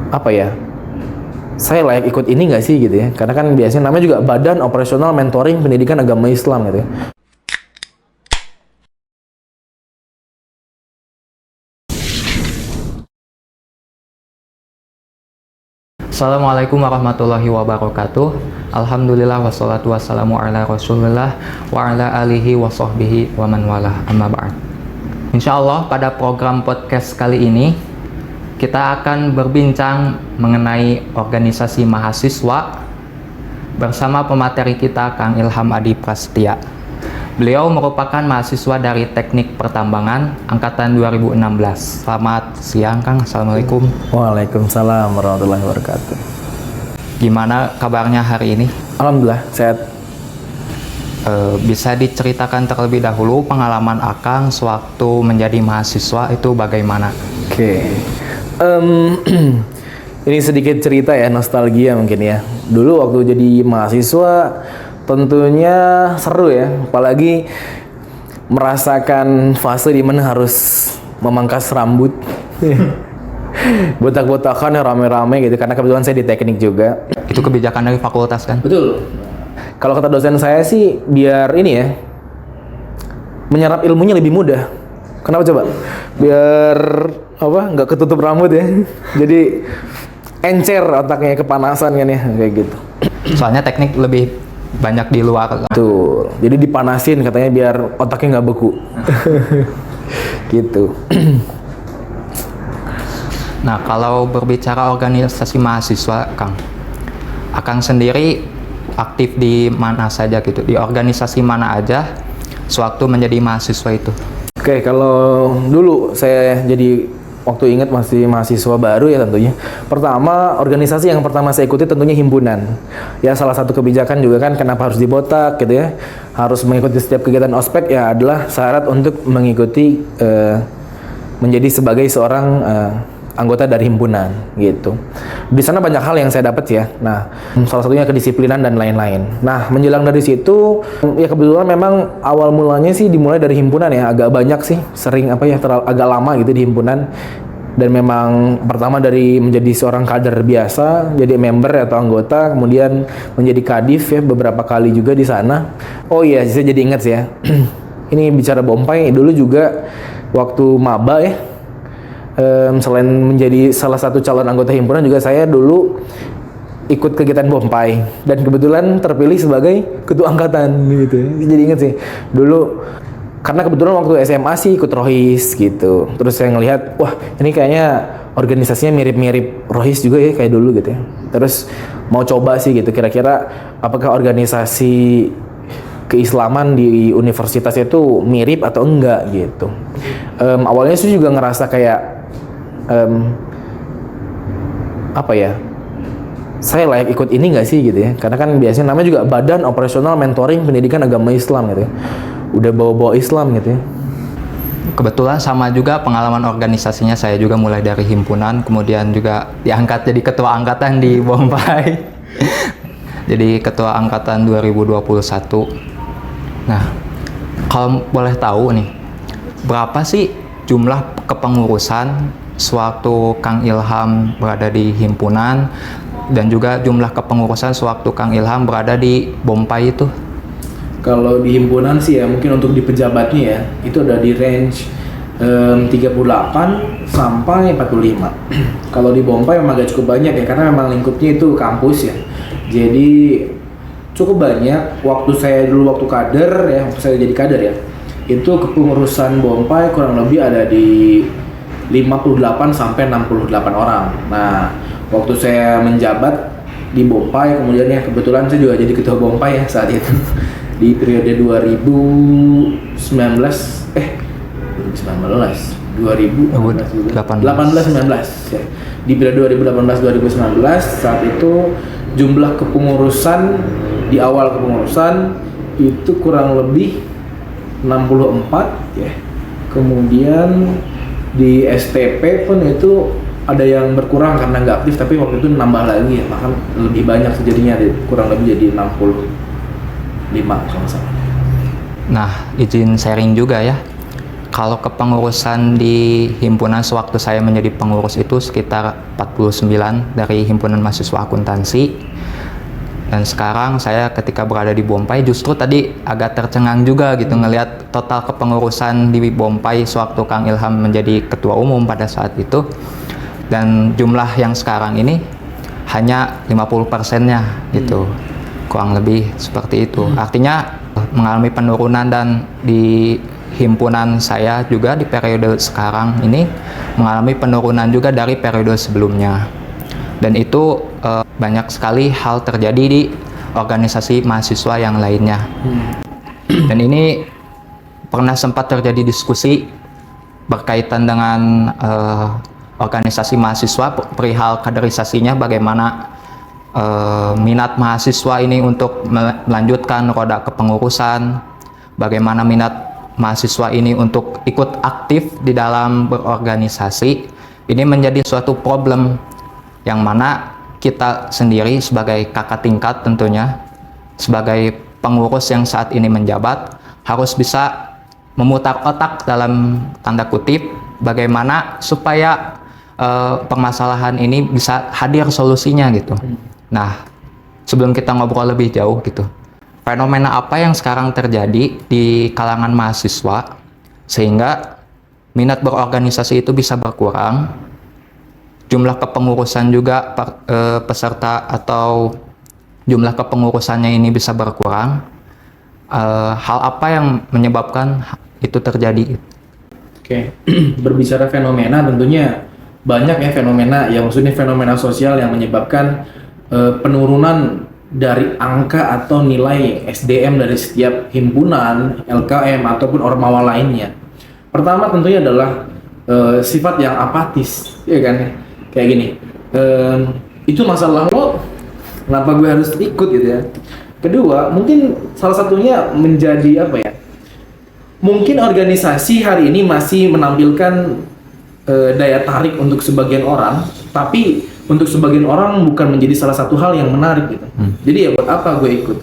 apa ya, saya layak ikut ini nggak sih gitu ya, karena kan biasanya namanya juga Badan Operasional Mentoring Pendidikan Agama Islam gitu ya. Assalamualaikum warahmatullahi wabarakatuh. Alhamdulillah wassalatu wassalamu ala rasulillah wa ala alihi wa sahbihi wa man walah, amma ba'd. Insyaallah pada program podcast kali ini kita akan berbincang mengenai organisasi mahasiswa bersama pemateri kita Kang Ilham Adi Prasetya. Beliau merupakan mahasiswa dari Teknik Pertambangan Angkatan 2016. Selamat siang Kang, Assalamualaikum. Waalaikumsalam warahmatullahi wabarakatuh. Gimana kabarnya hari ini? Alhamdulillah sehat. Bisa diceritakan terlebih dahulu pengalaman Akang sewaktu menjadi mahasiswa itu bagaimana? Oke. Ini sedikit cerita ya, nostalgia mungkin ya. Dulu waktu jadi mahasiswa tentunya seru ya, apalagi merasakan fase di mana harus memangkas rambut. Botak-botakan ya, rame-rame gitu, karena kebetulan saya di teknik juga. Itu kebijakan dari fakultas kan? Betul. Kalau kata dosen saya sih biar ini ya, menyerap ilmunya lebih mudah. Kenapa coba? Biar apa? Nggak ketutup rambut ya. Jadi encer otaknya, kepanasan kan ya, kayak gitu. Soalnya teknik lebih banyak di luar. Tuh, jadi dipanasin katanya biar otaknya nggak beku. Gitu. Nah, kalau berbicara organisasi mahasiswa, Kang, Akang sendiri aktif di mana saja gitu? Di organisasi mana aja sewaktu menjadi mahasiswa itu? Oke, kalau dulu saya jadi waktu ingat masih mahasiswa baru ya tentunya. Pertama, organisasi yang pertama saya ikuti tentunya himpunan. Ya salah satu kebijakan juga kan kenapa harus dibotak gitu ya. Harus mengikuti setiap kegiatan ospek ya adalah syarat untuk mengikuti menjadi sebagai seorang anggota dari himpunan gitu. Di sana banyak hal yang saya dapat ya. Nah, salah satunya kedisiplinan dan lain-lain. Nah, menjelang dari situ ya kebetulan memang awal mulanya sih dimulai dari himpunan ya, agak banyak sih, sering apa ya agak lama gitu di himpunan. Dan memang pertama dari menjadi seorang kader biasa, jadi member atau anggota, kemudian menjadi kadif ya beberapa kali juga di sana. Oh iya, saya jadi ingat sih ya. Ini bicara Bompai dulu juga waktu maba ya. Selain menjadi salah satu calon anggota himpunan juga saya dulu ikut kegiatan Bompai dan kebetulan terpilih sebagai ketua angkatan gitu. Jadi inget sih dulu karena kebetulan waktu SMA sih ikut Rohis gitu. Terus saya ngelihat wah ini kayaknya organisasinya mirip-mirip Rohis juga ya kayak dulu gitu ya. Terus mau coba sih gitu kira-kira apakah organisasi keislaman di universitas itu mirip atau enggak gitu. Awalnya sih juga ngerasa kayak apa ya, saya layak ikut ini nggak sih gitu ya, karena kan biasanya namanya juga Badan Operasional Mentoring Pendidikan Agama Islam gitu ya, udah bawa-bawa Islam gitu ya. Kebetulan sama juga pengalaman organisasinya, saya juga mulai dari himpunan, kemudian juga diangkat jadi ketua angkatan di Bompai. Jadi ketua angkatan 2021. Nah, kalau boleh tahu nih, berapa sih jumlah kepengurusan sewaktu Kang Ilham berada di himpunan dan juga jumlah kepengurusan sewaktu Kang Ilham berada di Bompai itu? Kalau di himpunan sih ya mungkin untuk di pejabatnya ya itu ada di range 38 sampai 45. Kalau di Bompai memang agak cukup banyak ya karena memang lingkupnya itu kampus ya. Jadi cukup banyak. Waktu saya dulu waktu kader ya, waktu saya jadi kader ya, itu kepengurusan Bompai kurang lebih ada di 58 sampai 68 orang. Nah, waktu saya menjabat di Bompai kemudian ya kebetulan saya juga jadi ketua Bompai ya saat itu. Di periode 2018 ya. Di periode 2018-2019 saat itu jumlah kepengurusan di awal kepengurusan itu kurang lebih 64 ya. Kemudian di STP pun itu ada yang berkurang karena nggak aktif, tapi waktu itu nambah lagi ya, bahkan lebih banyak jadinya, kurang lebih jadi 65 kalau nggak salah. Nah, izin sharing juga ya. Kalau kepengurusan di himpunan sewaktu saya menjadi pengurus itu sekitar 49 dari himpunan mahasiswa akuntansi. Dan sekarang saya ketika berada di Bompai justru tadi agak tercengang juga gitu ngelihat total kepengurusan di Bompai sewaktu Kang Ilham menjadi ketua umum pada saat itu. Dan jumlah yang sekarang ini hanya 50%-nya gitu. Kurang lebih seperti itu. Artinya mengalami penurunan, dan di himpunan saya juga di periode sekarang ini mengalami penurunan juga dari periode sebelumnya. Dan itu banyak sekali hal terjadi di organisasi mahasiswa yang lainnya. Dan ini pernah sempat terjadi diskusi berkaitan dengan organisasi mahasiswa perihal kaderisasinya, bagaimana minat mahasiswa ini untuk melanjutkan roda kepengurusan, bagaimana minat mahasiswa ini untuk ikut aktif di dalam berorganisasi. Ini menjadi suatu problem yang mana kita sendiri sebagai kakak tingkat tentunya, sebagai pengurus yang saat ini menjabat, harus bisa memutar otak dalam tanda kutip bagaimana supaya permasalahan ini bisa hadir solusinya gitu. Nah, sebelum kita ngobrol lebih jauh gitu, fenomena apa yang sekarang terjadi di kalangan mahasiswa sehingga minat berorganisasi itu bisa berkurang, jumlah kepengurusan juga peserta atau jumlah kepengurusannya ini bisa berkurang. Hal apa yang menyebabkan itu terjadi? Oke, berbicara fenomena tentunya banyak ya fenomena, ya maksudnya fenomena sosial yang menyebabkan penurunan dari angka atau nilai SDM dari setiap himpunan, LKM ataupun ormawa lainnya. Pertama tentunya adalah sifat yang apatis, ya kan? Kayak gini, itu masalah lo, kenapa gue harus ikut gitu ya. Kedua, mungkin salah satunya menjadi apa ya? Mungkin organisasi hari ini masih menampilkan daya tarik untuk sebagian orang, tapi untuk sebagian orang bukan menjadi salah satu hal yang menarik gitu. Jadi ya buat apa gue ikut?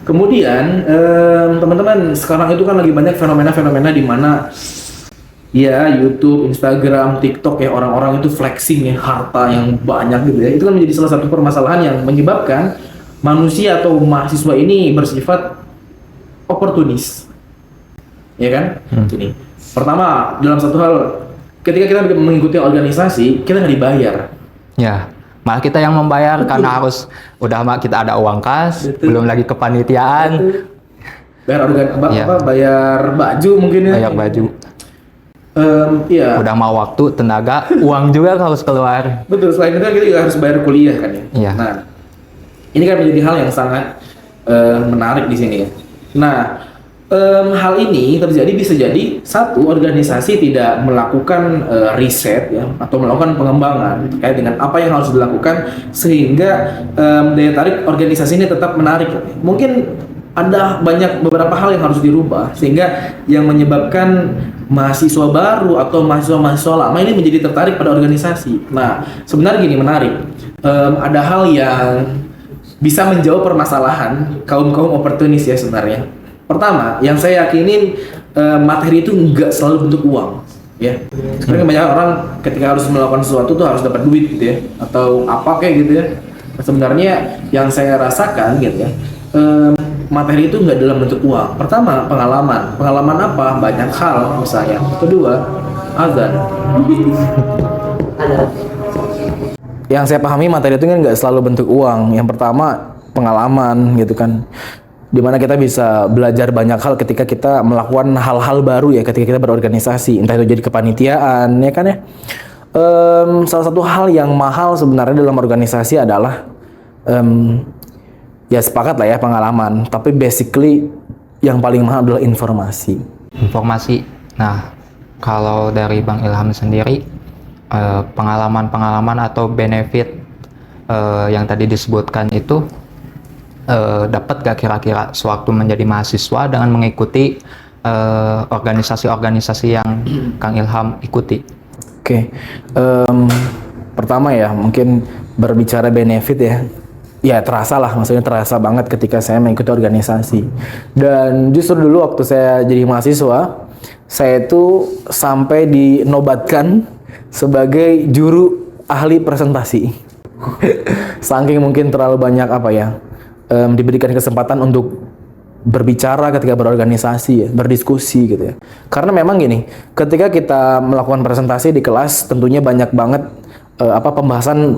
Kemudian teman-teman, sekarang itu kan lagi banyak fenomena-fenomena di mana ya YouTube, Instagram, TikTok ya, orang-orang itu flexing ya harta yang banyak gitu ya. Itu kan menjadi salah satu permasalahan yang menyebabkan manusia atau mahasiswa ini bersifat oportunis. Ya kan? Ini. Pertama, dalam satu hal, ketika kita mengikuti organisasi, kita nggak dibayar. Ya, malah kita yang membayar. Betul. Karena harus udah kita ada uang kas, betul, belum lagi kepanitiaan. Betul. Bayar baju mungkin ya. Bayar baju. Iya. Udah mau waktu, tenaga, uang juga harus keluar. Betul, selain itu kita juga harus bayar kuliah kan ya. Iya. Nah, ini kan menjadi hal yang sangat menarik di sini ya. Nah, hal ini terjadi bisa jadi satu, organisasi tidak melakukan riset ya atau melakukan pengembangan terkait dengan apa yang harus dilakukan sehingga daya tarik organisasi ini tetap menarik. Mungkin ada beberapa hal yang harus dirubah sehingga yang menyebabkan mahasiswa baru atau mahasiswa lama ini menjadi tertarik pada organisasi. Nah, sebenarnya gini menarik, ada hal yang bisa menjawab permasalahan kaum oportunis ya sebenarnya. Pertama, yang saya yakinin materi itu nggak selalu bentuk uang, ya. Sebenarnya banyak orang ketika harus melakukan sesuatu tuh harus dapat duit gitu ya, atau apa kayak gitu ya. Sebenarnya yang saya rasakan gitu ya, materi itu nggak dalam bentuk uang. Pertama, pengalaman apa? Banyak hal misalnya. Kedua, azan. Yang saya pahami materi itu kan nggak selalu bentuk uang. Yang pertama, pengalaman gitu kan. Dimana kita bisa belajar banyak hal ketika kita melakukan hal-hal baru ya ketika kita berorganisasi, entah itu jadi kepanitiaan ya kan ya. Salah satu hal yang mahal sebenarnya dalam organisasi adalah ya sepakat lah ya pengalaman, tapi basically yang paling mahal adalah informasi. Nah, kalau dari Bang Ilham sendiri, pengalaman atau benefit yang tadi disebutkan itu dapat gak kira-kira sewaktu menjadi mahasiswa dengan mengikuti organisasi-organisasi yang Kang Ilham ikuti? Oke. Pertama ya mungkin berbicara benefit ya terasa lah, maksudnya terasa banget ketika saya mengikuti organisasi. Dan justru dulu waktu saya jadi mahasiswa, saya itu sampai dinobatkan sebagai juru ahli presentasi. Saking mungkin terlalu banyak diberikan kesempatan untuk berbicara ketika berorganisasi ya, berdiskusi gitu ya. Karena memang gini, ketika kita melakukan presentasi di kelas tentunya banyak banget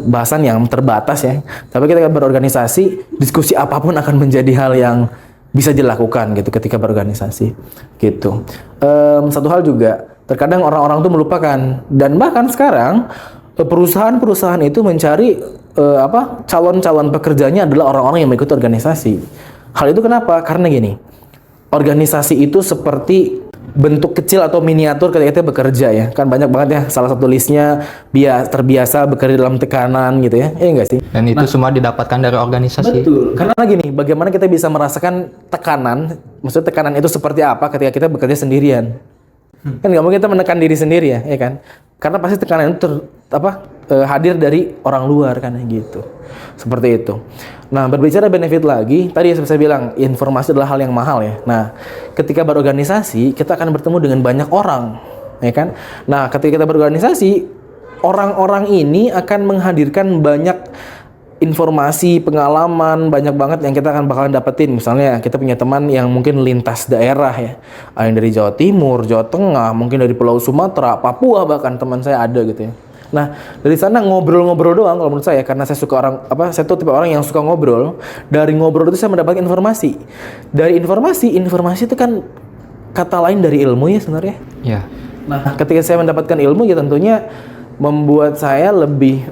bahasan yang terbatas ya. Tapi ketika berorganisasi, diskusi apapun akan menjadi hal yang bisa dilakukan gitu ketika berorganisasi gitu. Satu hal juga, terkadang orang-orang tuh melupakan, dan bahkan sekarang perusahaan-perusahaan itu mencari calon-calon pekerjanya adalah orang-orang yang mengikuti organisasi. Hal itu kenapa? Karena gini, organisasi itu seperti bentuk kecil atau miniatur ketika kita bekerja ya. Kan banyak banget ya, salah satu listnya terbiasa bekerja dalam tekanan gitu ya. Iya enggak sih? Dan itu semua didapatkan dari organisasi. Betul. Karena gini, bagaimana kita bisa merasakan tekanan? Maksudnya tekanan itu seperti apa ketika kita bekerja sendirian? Kan nggak mungkin kita menekan diri sendiri ya kan? Karena pasti tekanan itu hadir dari orang luar kan gitu. Seperti itu. Nah, berbicara benefit lagi, tadi yang saya bilang, informasi adalah hal yang mahal ya. Nah, ketika berorganisasi, kita akan bertemu dengan banyak orang, ya kan? Nah, ketika kita berorganisasi, orang-orang ini akan menghadirkan banyak informasi, pengalaman, banyak banget yang kita akan bakalan dapetin. Misalnya, kita punya teman yang mungkin lintas daerah ya. Ada yang dari Jawa Timur, Jawa Tengah, mungkin dari Pulau Sumatera, Papua bahkan teman saya ada gitu ya. Nah, dari sana ngobrol-ngobrol doang kalau menurut saya, karena saya suka saya tuh tipe orang yang suka ngobrol. Dari ngobrol itu saya mendapatkan informasi. Dari informasi itu kan kata lain dari ilmu ya sebenarnya. Iya. Nah, ketika saya mendapatkan ilmu ya tentunya membuat saya lebih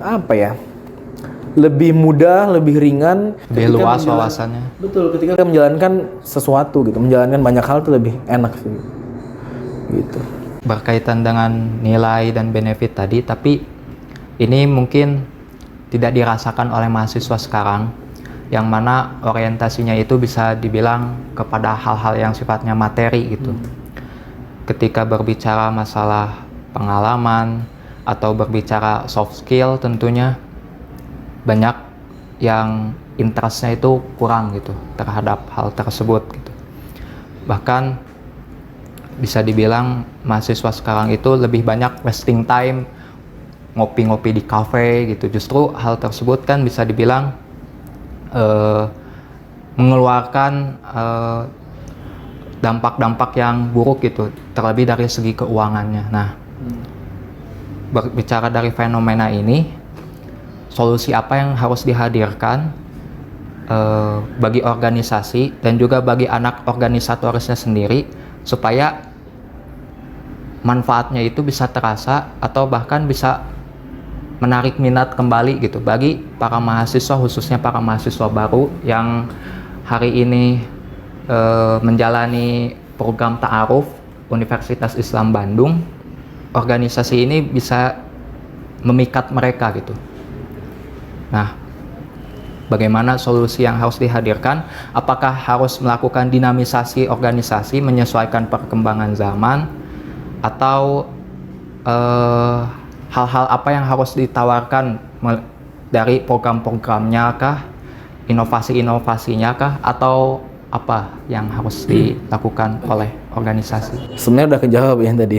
lebih mudah, lebih ringan, lebih luas wawasannya. Betul, ketika menjalankan sesuatu gitu, menjalankan banyak hal itu lebih enak sih. Gitu. Berkaitan dengan nilai dan benefit tadi, tapi ini mungkin tidak dirasakan oleh mahasiswa sekarang, yang mana orientasinya itu bisa dibilang kepada hal-hal yang sifatnya materi gitu. Ketika berbicara masalah pengalaman atau berbicara soft skill, tentunya banyak yang interestnya itu kurang gitu terhadap hal tersebut gitu. Bahkan bisa dibilang mahasiswa sekarang itu lebih banyak wasting time ngopi-ngopi di kafe gitu. Justru hal tersebut kan bisa dibilang mengeluarkan dampak-dampak yang buruk gitu, terlebih dari segi keuangannya. Nah, berbicara dari fenomena ini, solusi apa yang harus dihadirkan bagi organisasi dan juga bagi anak organisatorisnya sendiri supaya manfaatnya itu bisa terasa atau bahkan bisa menarik minat kembali gitu bagi para mahasiswa, khususnya para mahasiswa baru yang hari ini menjalani program ta'aruf Universitas Islam Bandung. Organisasi ini bisa memikat mereka gitu. Nah, bagaimana solusi yang harus dihadirkan? Apakah harus melakukan dinamisasi organisasi menyesuaikan perkembangan zaman, atau hal-hal apa yang harus ditawarkan dari program-programnya kah, inovasi-inovasinya kah, atau apa yang harus dilakukan oleh organisasi? Sebenarnya udah kejawab ya tadi.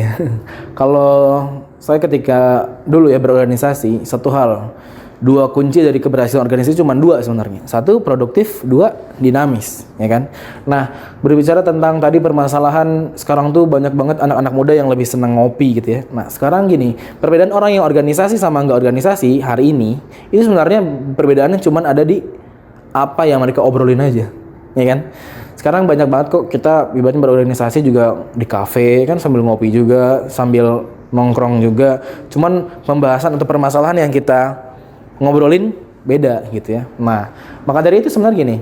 Kalau saya ketika dulu ya berorganisasi, satu hal, dua kunci dari keberhasilan organisasi cuma dua sebenarnya. Satu, produktif, dua, dinamis, ya kan? Nah, berbicara tentang tadi permasalahan, sekarang tuh banyak banget anak-anak muda yang lebih senang ngopi gitu ya. Nah, sekarang gini, perbedaan orang yang organisasi sama nggak organisasi hari ini, itu sebenarnya perbedaannya cuma ada di apa yang mereka obrolin aja, ya kan? Sekarang banyak banget kok kita ibaratnya berorganisasi juga di kafe kan, sambil ngopi juga, sambil nongkrong juga. Cuman pembahasan atau permasalahan yang kita ngobrolin beda gitu ya. Nah, maka dari itu sebenarnya gini,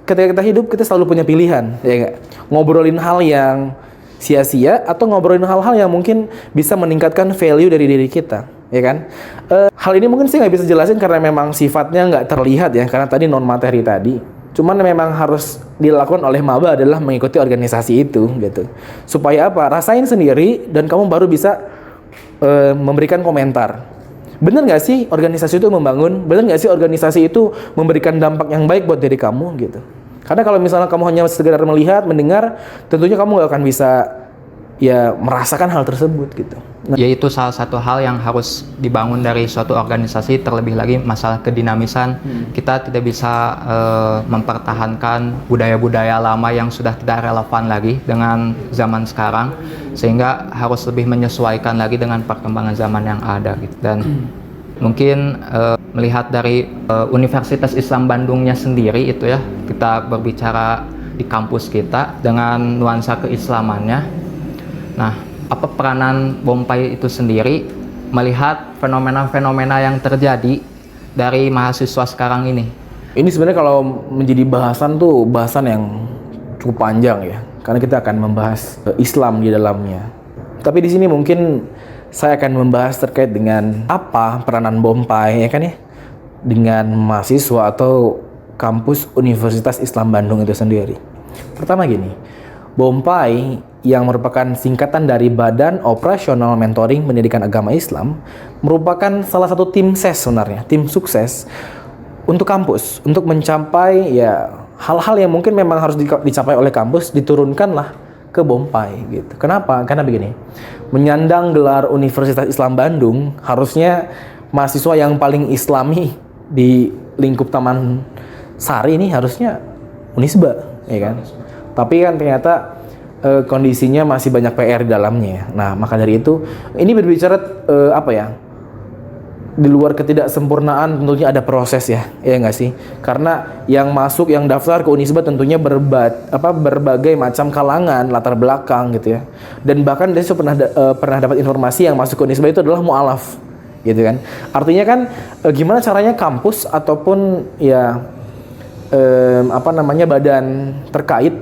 ketika kita hidup kita selalu punya pilihan, ya enggak? Ngobrolin hal yang sia-sia atau ngobrolin hal-hal yang mungkin bisa meningkatkan value dari diri kita, ya kan? Hal ini mungkin saya nggak bisa jelasin karena memang sifatnya nggak terlihat ya, karena tadi non materi tadi. Cuman memang harus dilakukan oleh maba adalah mengikuti organisasi itu gitu. Supaya apa? Rasain sendiri dan kamu baru bisa memberikan komentar. Bener nggak sih organisasi itu membangun? Bener nggak sih organisasi itu memberikan dampak yang baik buat diri kamu gitu? Karena kalau misalnya kamu hanya sekedar melihat, mendengar, tentunya kamu nggak akan bisa ya merasakan hal tersebut gitu. Yaitu salah satu hal yang harus dibangun dari suatu organisasi, terlebih lagi masalah kedinamisan. Kita tidak bisa mempertahankan budaya-budaya lama yang sudah tidak relevan lagi dengan zaman sekarang, sehingga harus lebih menyesuaikan lagi dengan perkembangan zaman yang ada gitu. Dan mungkin melihat dari Universitas Islam Bandungnya sendiri itu ya, kita berbicara di kampus kita dengan nuansa keislamannya. Nah, apa peranan BOMPAI itu sendiri melihat fenomena-fenomena yang terjadi dari mahasiswa sekarang ini? Ini sebenarnya kalau menjadi bahasan tuh bahasan yang cukup panjang ya, karena kita akan membahas Islam di dalamnya. Tapi di sini mungkin saya akan membahas terkait dengan apa peranan BOMPAI ya kan ya, dengan mahasiswa atau kampus Universitas Islam Bandung itu sendiri. Pertama gini, BOMPAI yang merupakan singkatan dari Badan Operasional Mentoring Pendidikan Agama Islam merupakan salah satu tim ses sebenarnya, tim sukses untuk kampus, untuk mencapai ya hal-hal yang mungkin memang harus dicapai oleh kampus, diturunkanlah ke BOMPAI gitu. Kenapa? Karena begini, menyandang gelar Universitas Islam Bandung, harusnya mahasiswa yang paling islami di lingkup Taman Sari ini harusnya Unisba, ya kan? Tapi kan ternyata kondisinya masih banyak PR di dalamnya. Nah, maka dari itu ini berbicara apa ya? Di luar ketidaksempurnaan tentunya ada proses ya nggak sih? Karena yang masuk, yang daftar ke Unisba tentunya berbagai macam kalangan, latar belakang gitu ya. Dan bahkan saya pernah dapat informasi yang masuk ke Unisba itu adalah mualaf, gitu kan? Artinya kan gimana caranya kampus ataupun ya badan terkait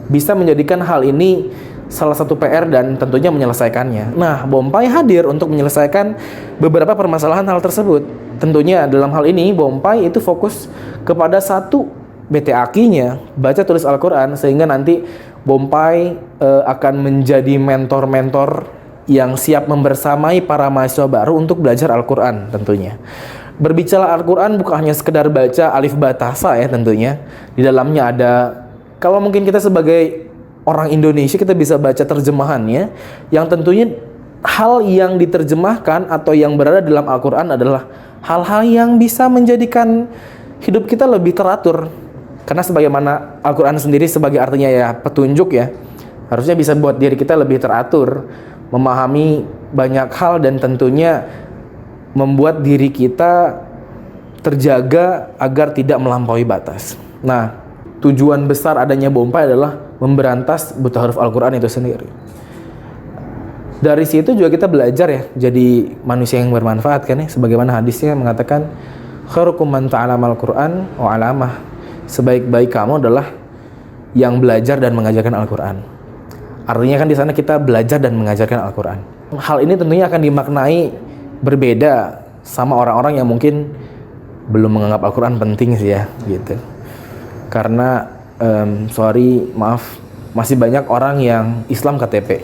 bisa menjadikan hal ini salah satu PR dan tentunya menyelesaikannya. Nah, BOMPAI hadir untuk menyelesaikan beberapa permasalahan hal tersebut. Tentunya dalam hal ini BOMPAI itu fokus kepada satu BTAQ-nya, baca tulis Al-Quran, sehingga nanti BOMPAI akan menjadi mentor-mentor yang siap membersamai para mahasiswa baru untuk belajar Al-Quran tentunya. Berbicara Al-Quran bukan hanya sekedar baca alif ba ta sa ya tentunya. Di dalamnya ada, kalau mungkin kita sebagai orang Indonesia kita bisa baca terjemahannya, yang tentunya hal yang diterjemahkan atau yang berada dalam Al-Quran adalah hal-hal yang bisa menjadikan hidup kita lebih teratur. Karena sebagaimana Al-Quran sendiri sebagai artinya ya petunjuk ya, harusnya bisa buat diri kita lebih teratur, memahami banyak hal dan tentunya membuat diri kita terjaga agar tidak melampaui batas. Nah, tujuan besar adanya BOMPAI adalah memberantas buta huruf Al-Quran itu sendiri. Dari situ juga kita belajar ya, jadi manusia yang bermanfaat kan ya. Sebagaimana hadisnya mengatakan, khairukum man ta'allama Al-Quran wa 'allamah. Sebaik-baik kamu adalah yang belajar dan mengajarkan Al-Quran. Artinya kan di sana kita belajar dan mengajarkan Al-Quran. Hal ini tentunya akan dimaknai berbeda sama orang-orang yang mungkin belum menganggap Al-Quran penting sih ya, gitu. Karena masih banyak orang yang Islam KTP,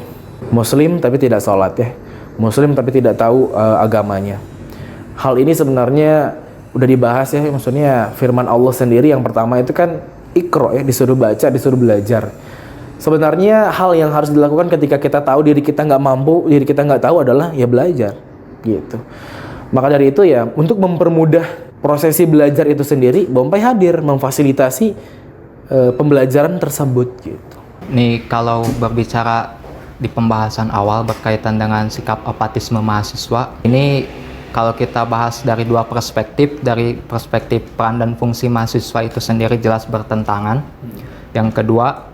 Muslim tapi tidak sholat ya, Muslim tapi tidak tahu agamanya. Hal ini sebenarnya udah dibahas ya, maksudnya firman Allah sendiri yang pertama itu kan Iqra ya, disuruh baca, disuruh belajar. Sebenarnya hal yang harus dilakukan ketika kita tahu diri kita nggak mampu, diri kita nggak tahu adalah ya belajar, gitu. Maka dari itu ya, untuk mempermudah prosesi belajar itu sendiri, BOMPAI hadir memfasilitasi pembelajaran tersebut gitu. Nih kalau berbicara di pembahasan awal berkaitan dengan sikap apatisme mahasiswa, ini kalau kita bahas dari dua perspektif, dari perspektif peran dan fungsi mahasiswa itu sendiri jelas bertentangan. Yang kedua,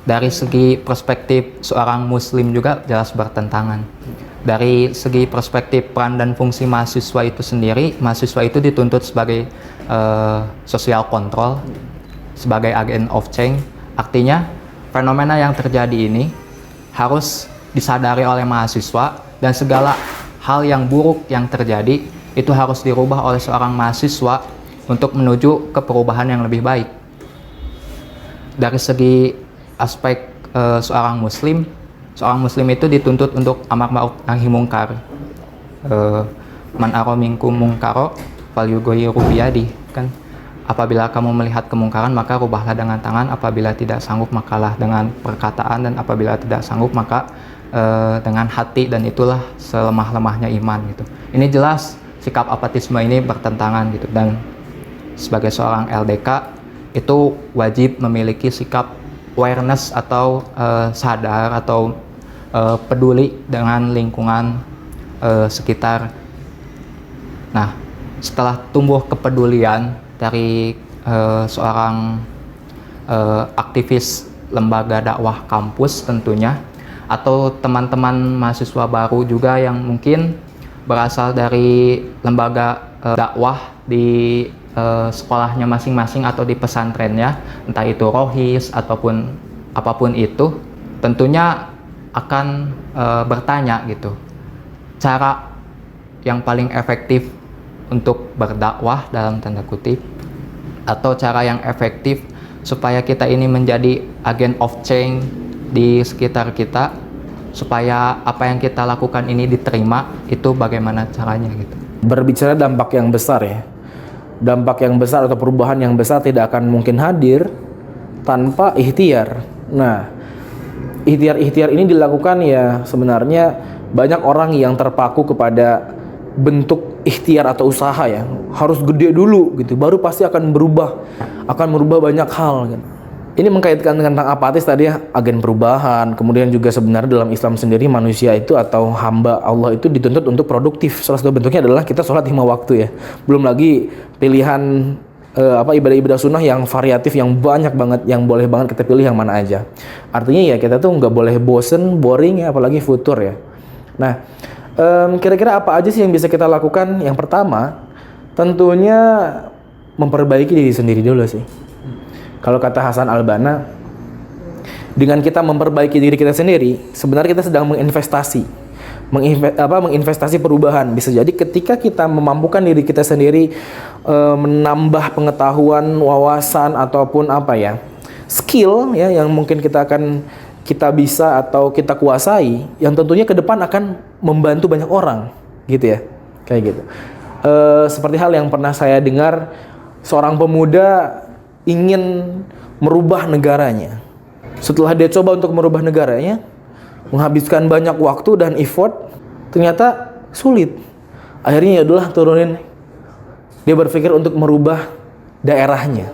dari segi perspektif seorang muslim juga jelas bertentangan. Dari segi perspektif peran dan fungsi mahasiswa itu sendiri, mahasiswa itu dituntut sebagai social control, sebagai agent of change. Artinya fenomena yang terjadi ini harus disadari oleh mahasiswa, dan segala hal yang buruk yang terjadi itu harus dirubah oleh seorang mahasiswa untuk menuju ke perubahan yang lebih baik. Dari segi aspek seorang muslim itu dituntut untuk amar ma'ruf nahi mungkar. Man ara minkum munkaro falyughayyirhu biyadihi, kan? Apabila kamu melihat kemungkaran, maka rubahlah dengan tangan. Apabila tidak sanggup, makalah dengan perkataan. Dan apabila tidak sanggup, maka dengan hati, dan itulah selemah-lemahnya iman gitu. Ini jelas sikap apatisme ini bertentangan gitu, dan sebagai seorang LDK itu wajib memiliki sikap awareness atau sadar atau peduli dengan lingkungan sekitar. Nah, setelah tumbuh kepedulian dari seorang aktivis lembaga dakwah kampus tentunya, atau teman-teman mahasiswa baru juga yang mungkin berasal dari lembaga dakwah di sekolahnya masing-masing atau di pesantrennya, entah itu rohis ataupun apapun itu, tentunya akan bertanya gitu, cara yang paling efektif untuk berdakwah dalam tanda kutip, atau cara yang efektif supaya kita ini menjadi agent of change di sekitar kita, supaya apa yang kita lakukan ini diterima, itu bagaimana caranya gitu. Berbicara dampak yang besar ya, dampak yang besar atau perubahan yang besar tidak akan mungkin hadir tanpa ikhtiar. Nah, ikhtiar ini dilakukan ya sebenarnya banyak orang yang terpaku kepada bentuk ikhtiar atau usaha ya, harus gede dulu gitu, baru pasti akan merubah banyak hal gitu. Ini mengkaitkan dengan tentang apatis tadi ya, agen perubahan. Kemudian juga sebenarnya dalam Islam sendiri manusia itu atau hamba Allah itu dituntut untuk produktif. Salah satu bentuknya adalah kita sholat 5 waktu ya. Belum lagi pilihan ibadah-ibadah sunnah yang variatif, yang banyak banget, yang boleh banget kita pilih yang mana aja. Artinya ya kita tuh nggak boleh bosen, boring ya, apalagi futur ya. Nah, kira-kira apa aja sih yang bisa kita lakukan? Yang pertama, tentunya memperbaiki diri sendiri dulu sih. Kalau kata Hasan Al-Banna, dengan kita memperbaiki diri kita sendiri, sebenarnya kita sedang menginvestasi perubahan. Bisa jadi ketika kita memampukan diri kita sendiri, menambah pengetahuan, wawasan ataupun skill ya yang mungkin kita bisa atau kita kuasai, yang tentunya ke depan akan membantu banyak orang, gitu ya, kayak gitu. Seperti hal yang pernah saya dengar, seorang pemuda ingin merubah negaranya. Setelah dia coba untuk merubah negaranya, menghabiskan banyak waktu dan effort, ternyata sulit. Akhirnya ya udahlah turunin. Dia berpikir untuk merubah daerahnya.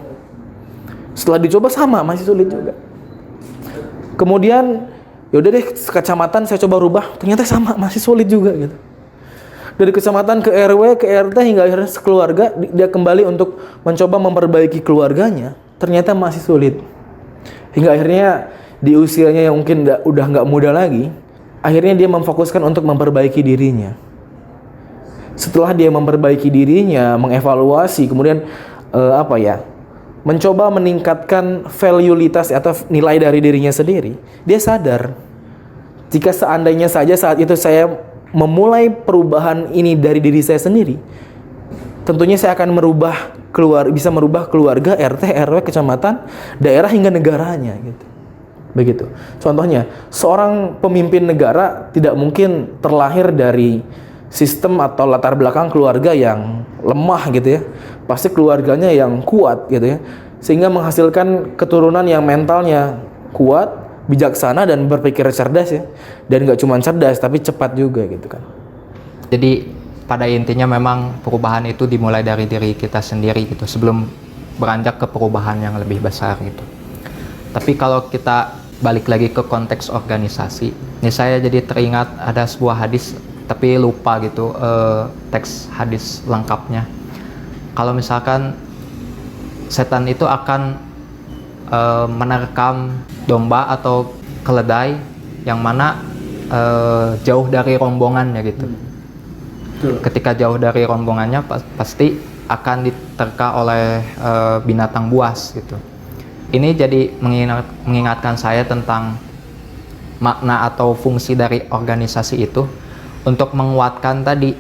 Setelah dicoba sama, masih sulit juga. Kemudian yaudah deh, kecamatan saya coba rubah, ternyata sama, masih sulit juga gitu. Dari kecamatan ke RW, ke RT, hingga akhirnya sekeluarga, dia kembali untuk mencoba memperbaiki keluarganya, ternyata masih sulit. Hingga akhirnya di usianya yang mungkin udah nggak muda lagi, akhirnya dia memfokuskan untuk memperbaiki dirinya. Setelah dia memperbaiki dirinya, mengevaluasi, kemudian mencoba meningkatkan valuitas atau nilai dari dirinya sendiri, dia sadar jika seandainya saja saat itu saya memulai perubahan ini dari diri saya sendiri, tentunya saya akan bisa merubah keluarga, RT, RW, kecamatan, daerah hingga negaranya gitu. Begitu. Contohnya, seorang pemimpin negara tidak mungkin terlahir dari sistem atau latar belakang keluarga yang lemah gitu ya. Pasti keluarganya yang kuat gitu ya. Sehingga menghasilkan keturunan yang mentalnya kuat, bijaksana dan berpikir cerdas ya. Dan gak cuma cerdas tapi cepat juga gitu kan. Jadi pada intinya memang perubahan itu dimulai dari diri kita sendiri gitu, sebelum beranjak ke perubahan yang lebih besar gitu. Tapi kalau kita balik lagi ke konteks organisasi, ini saya jadi teringat ada sebuah hadis tapi lupa gitu teks hadis lengkapnya. Kalau misalkan setan itu akan menerkam domba atau keledai yang mana jauh dari rombongannya gitu. Ketika jauh dari rombongannya pasti akan diterka oleh binatang buas gitu. Ini jadi mengingatkan saya tentang makna atau fungsi dari organisasi itu untuk menguatkan tadi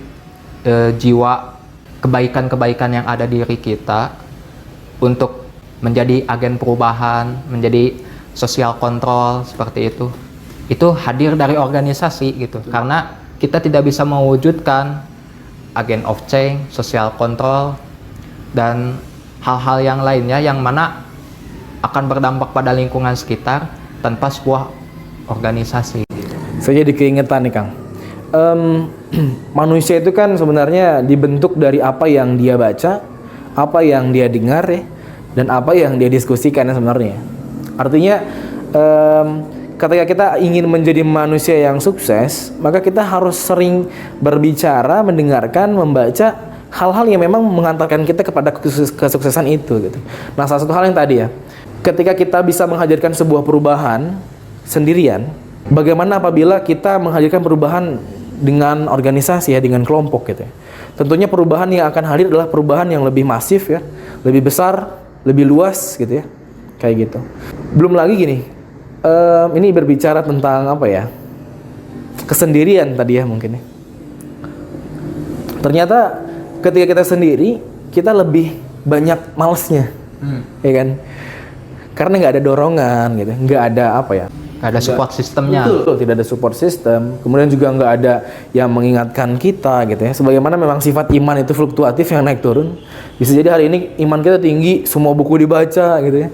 jiwa kebaikan-kebaikan yang ada di diri kita untuk menjadi agen perubahan, menjadi social control seperti itu. Itu hadir dari organisasi gitu. Karena kita tidak bisa mewujudkan agent of change, social control, dan hal-hal yang lainnya yang mana akan berdampak pada lingkungan sekitar tanpa sebuah organisasi. Saya jadi keingetan nih Kang. Manusia itu kan sebenarnya dibentuk dari apa yang dia baca, apa yang dia dengar ya, dan apa yang dia diskusikan ya sebenarnya. Artinya ketika kita ingin menjadi manusia yang sukses, maka kita harus sering berbicara, mendengarkan, membaca hal-hal yang memang mengantarkan kita kepada kesuksesan itu gitu. Nah, salah satu hal yang tadi ya, ketika kita bisa menghadirkan sebuah perubahan sendirian, bagaimana apabila kita menghadirkan perubahan dengan organisasi ya, dengan kelompok gitu ya. Tentunya perubahan yang akan hadir adalah perubahan yang lebih masif ya, lebih besar, lebih luas gitu ya. Kayak gitu. Belum lagi gini, ini berbicara tentang apa ya, kesendirian tadi ya mungkin ya. Ternyata ketika kita sendiri, kita lebih banyak malesnya, ya kan? Karena nggak ada dorongan gitu, nggak ada apa ya, Nggak ada support sistemnya. betul, tidak ada support system. Kemudian juga nggak ada yang mengingatkan kita gitu ya. Sebagaimana memang sifat iman itu fluktuatif, yang naik turun. Bisa jadi hari ini iman kita tinggi, semua buku dibaca gitu ya,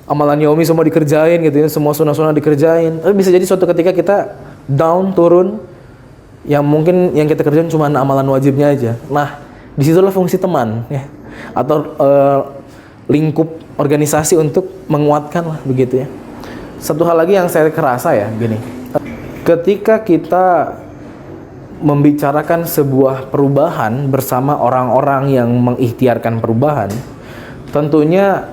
amalan yomi semua dikerjain gitu ya, semua sunnah-sunnah dikerjain. Tapi bisa jadi suatu ketika kita down, turun, yang mungkin yang kita kerjain cuma amalan wajibnya aja. Nah, disitulah fungsi teman ya, atau lingkup organisasi untuk menguatkan lah begitu ya. Satu hal lagi yang saya kerasa ya gini, ketika kita membicarakan sebuah perubahan bersama orang-orang yang mengikhtiarkan perubahan, tentunya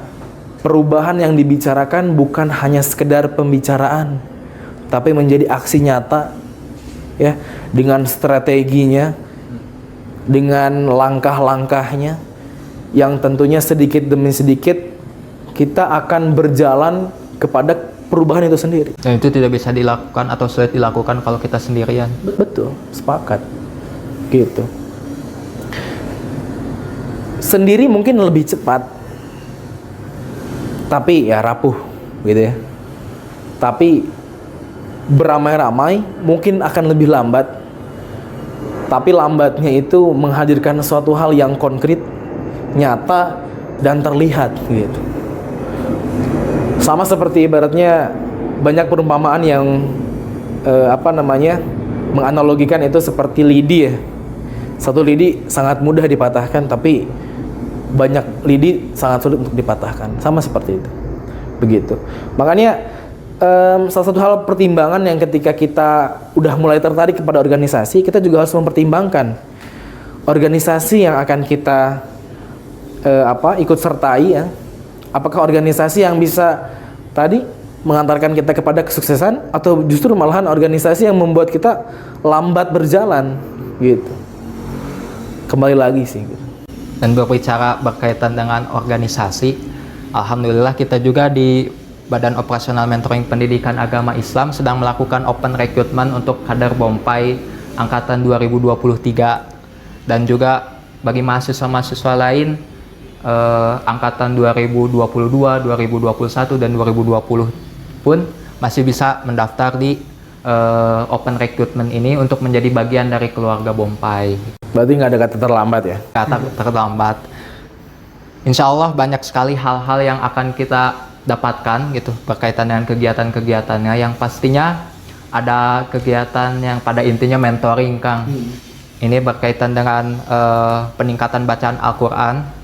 perubahan yang dibicarakan bukan hanya sekedar pembicaraan, tapi menjadi aksi nyata ya, dengan strateginya, dengan langkah-langkahnya, yang tentunya sedikit demi sedikit kita akan berjalan kepada perubahan itu sendiri. Dan itu tidak bisa dilakukan atau sulit dilakukan kalau kita sendirian. Betul, sepakat. Gitu. Sendiri mungkin lebih cepat, tapi ya rapuh gitu ya. Tapi beramai-ramai mungkin akan lebih lambat, tapi lambatnya itu menghadirkan suatu hal yang konkret, nyata, dan terlihat gitu. Sama seperti ibaratnya banyak perumpamaan yang menganalogikan itu seperti lidi ya. Satu lidi sangat mudah dipatahkan, tapi banyak lidi sangat sulit untuk dipatahkan. Sama seperti itu. Begitu. Makanya salah satu hal pertimbangan yang ketika kita udah mulai tertarik kepada organisasi, kita juga harus mempertimbangkan organisasi yang akan kita ikut sertai ya. Apakah organisasi yang bisa tadi mengantarkan kita kepada kesuksesan, atau justru malahan organisasi yang membuat kita lambat berjalan gitu. Kembali lagi sih gitu. Dan berbicara berkaitan dengan organisasi, alhamdulillah kita juga di Badan Operasional Mentoring Pendidikan Agama Islam sedang melakukan open recruitment untuk kader Bompai angkatan 2023, dan juga bagi mahasiswa-mahasiswa lain angkatan 2022, 2021, dan 2020 pun masih bisa mendaftar di open recruitment ini untuk menjadi bagian dari keluarga Bompai. Berarti nggak ada kata terlambat ya? Kata terlambat. Insya Allah banyak sekali hal-hal yang akan kita dapatkan gitu berkaitan dengan kegiatan-kegiatannya, yang pastinya ada kegiatan yang pada intinya mentoring, Kang. Ini berkaitan dengan peningkatan bacaan Al-Quran.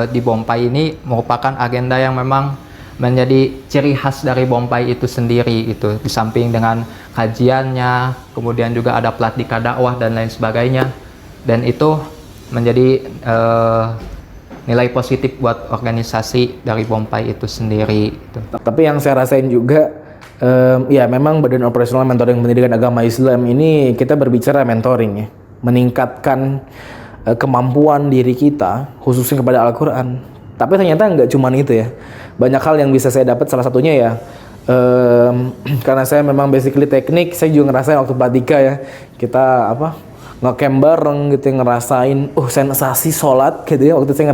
Di Bompai ini merupakan agenda yang memang menjadi ciri khas dari Bompai itu sendiri itu. Di samping dengan kajiannya, kemudian juga ada pelatika dakwah dan lain sebagainya, dan itu menjadi nilai positif buat organisasi dari Bompai itu sendiri itu. Tapi yang saya rasain juga ya memang Badan Operasional Mentoring Pendidikan Agama Islam ini kita berbicara mentoring ya, meningkatkan kemampuan diri kita khususnya kepada Al-Quran. Tapi ternyata nggak cuma itu ya, banyak hal yang bisa saya dapat. Salah satunya ya karena saya memang basically teknik, saya juga ngerasain waktu pelatika ya, kita ngecamp bareng gitu, ngerasain sensasi sholat gitu ya. Waktu itu saya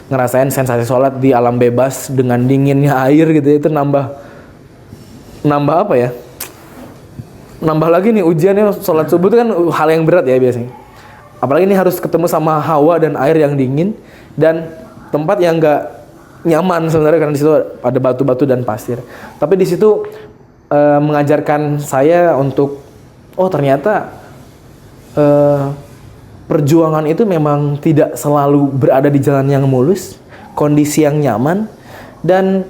ngerasain sensasi sholat di alam bebas dengan dinginnya air gitu ya. Itu nambah apa ya, nambah lagi nih ujiannya. Sholat subuh itu kan hal yang berat ya biasanya, apalagi ini harus ketemu sama hawa dan air yang dingin dan tempat yang nggak nyaman sebenarnya, karena di situ ada batu-batu dan pasir. Tapi di situ mengajarkan saya untuk ternyata perjuangan itu memang tidak selalu berada di jalan yang mulus, kondisi yang nyaman, dan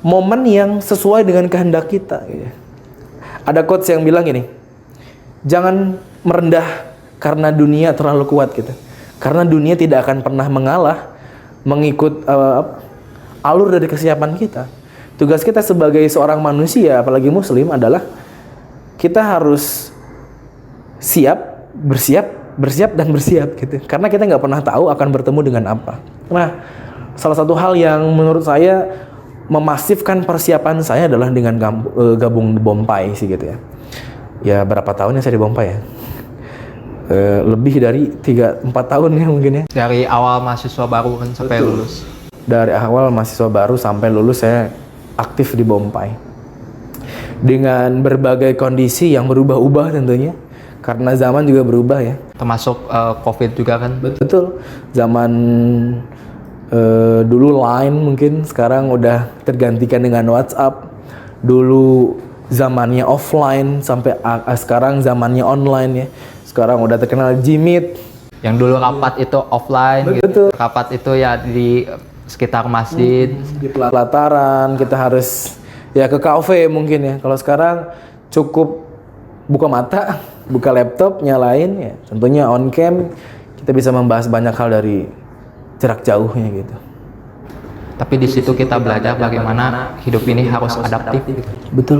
momen yang sesuai dengan kehendak kita. Ada quotes yang bilang gini, jangan merendah karena dunia terlalu kuat gitu. Karena dunia tidak akan pernah mengalah mengikut alur dari kesiapan kita. Tugas kita sebagai seorang manusia, apalagi muslim, adalah kita harus siap, bersiap dan bersiap gitu. Karena kita nggak pernah tahu akan bertemu dengan apa. Nah, salah satu hal yang menurut saya memasifkan persiapan saya adalah dengan gabung di Bompai sih gitu ya. Ya berapa tahunnya saya di Bompai ya? Lebih dari 3-4 tahun ya mungkin ya. Dari awal mahasiswa baru kan sampai lulus. Dari awal mahasiswa baru sampai lulus saya aktif di Bompai. Dengan berbagai kondisi yang berubah-ubah tentunya. Karena zaman juga berubah ya. Termasuk COVID juga kan. Betul. Zaman dulu Line mungkin, sekarang udah tergantikan dengan WhatsApp. Dulu zamannya offline sampai sekarang zamannya online ya. Sekarang udah terkenal Jimit. Yang dulu rapat itu offline gitu. Rapat itu ya di sekitar masjid. Di pelataran, kita harus ya ke kafe mungkin ya. Kalau sekarang cukup buka mata, buka laptop, nyalain ya. Tentunya on cam, kita bisa membahas banyak hal dari jarak jauhnya gitu. Tapi di situ kita belajar bagaimana hidup ini harus adaptif gitu. Betul.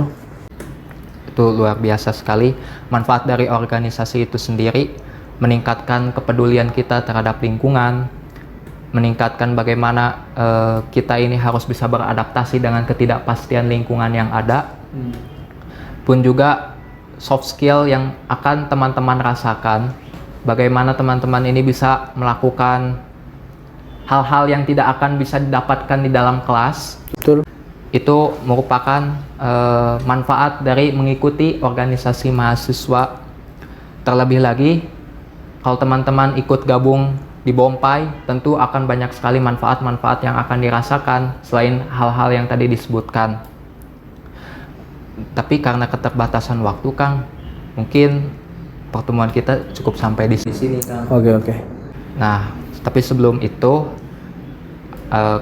Itu luar biasa sekali. Manfaat dari organisasi itu sendiri meningkatkan kepedulian kita terhadap lingkungan, meningkatkan bagaimana kita ini harus bisa beradaptasi dengan ketidakpastian lingkungan yang ada. Pun juga soft skill yang akan teman-teman rasakan, bagaimana teman-teman ini bisa melakukan hal-hal yang tidak akan bisa didapatkan di dalam kelas. Betul. Itu merupakan manfaat dari mengikuti organisasi mahasiswa. Terlebih lagi, kalau teman-teman ikut gabung di Bompai, tentu akan banyak sekali manfaat-manfaat yang akan dirasakan selain hal-hal yang tadi disebutkan. Tapi karena keterbatasan waktu, Kang, mungkin pertemuan kita cukup sampai di sini, Kang. Oke. Nah, tapi sebelum itu,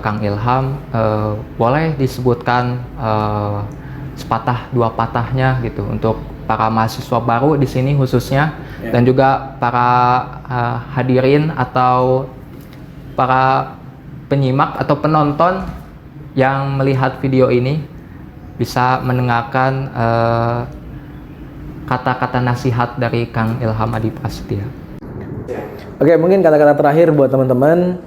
Kang Ilham, boleh disebutkan sepatah dua patahnya gitu untuk para mahasiswa baru di sini khususnya, dan juga para hadirin atau para penyimak atau penonton yang melihat video ini bisa mendengarkan kata-kata nasihat dari Kang Ilham Adi Prasetya. Oke, mungkin kata-kata terakhir buat teman-teman,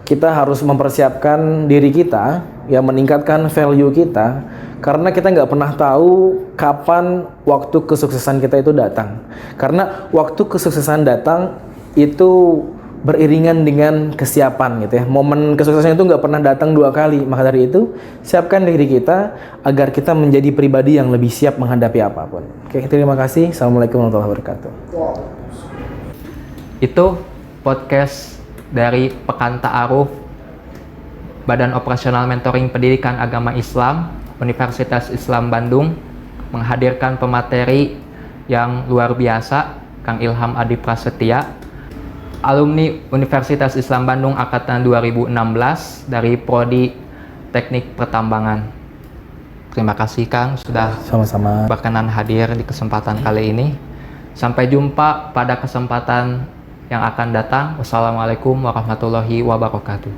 kita harus mempersiapkan diri kita, ya, meningkatkan value kita, karena kita nggak pernah tahu kapan waktu kesuksesan kita itu datang. Karena waktu kesuksesan datang itu beriringan dengan kesiapan gitu ya. Momen kesuksesan itu nggak pernah datang dua kali. Maka dari itu, siapkan diri kita agar kita menjadi pribadi yang lebih siap menghadapi apapun. Oke, terima kasih. Assalamualaikum warahmatullahi wabarakatuh. Itu podcast dari Pekan Ta'aruf Badan Operasional Mentoring Pendidikan Agama Islam Universitas Islam Bandung, menghadirkan pemateri yang luar biasa, Kang Ilham Adi Prasetya, alumni Universitas Islam Bandung angkatan 2016 dari Prodi Teknik Pertambangan. Terima kasih, Kang, sudah Sama-sama. berkenan hadir di kesempatan kali ini. Sampai jumpa pada kesempatan yang akan datang. Wassalamualaikum warahmatullahi wabarakatuh.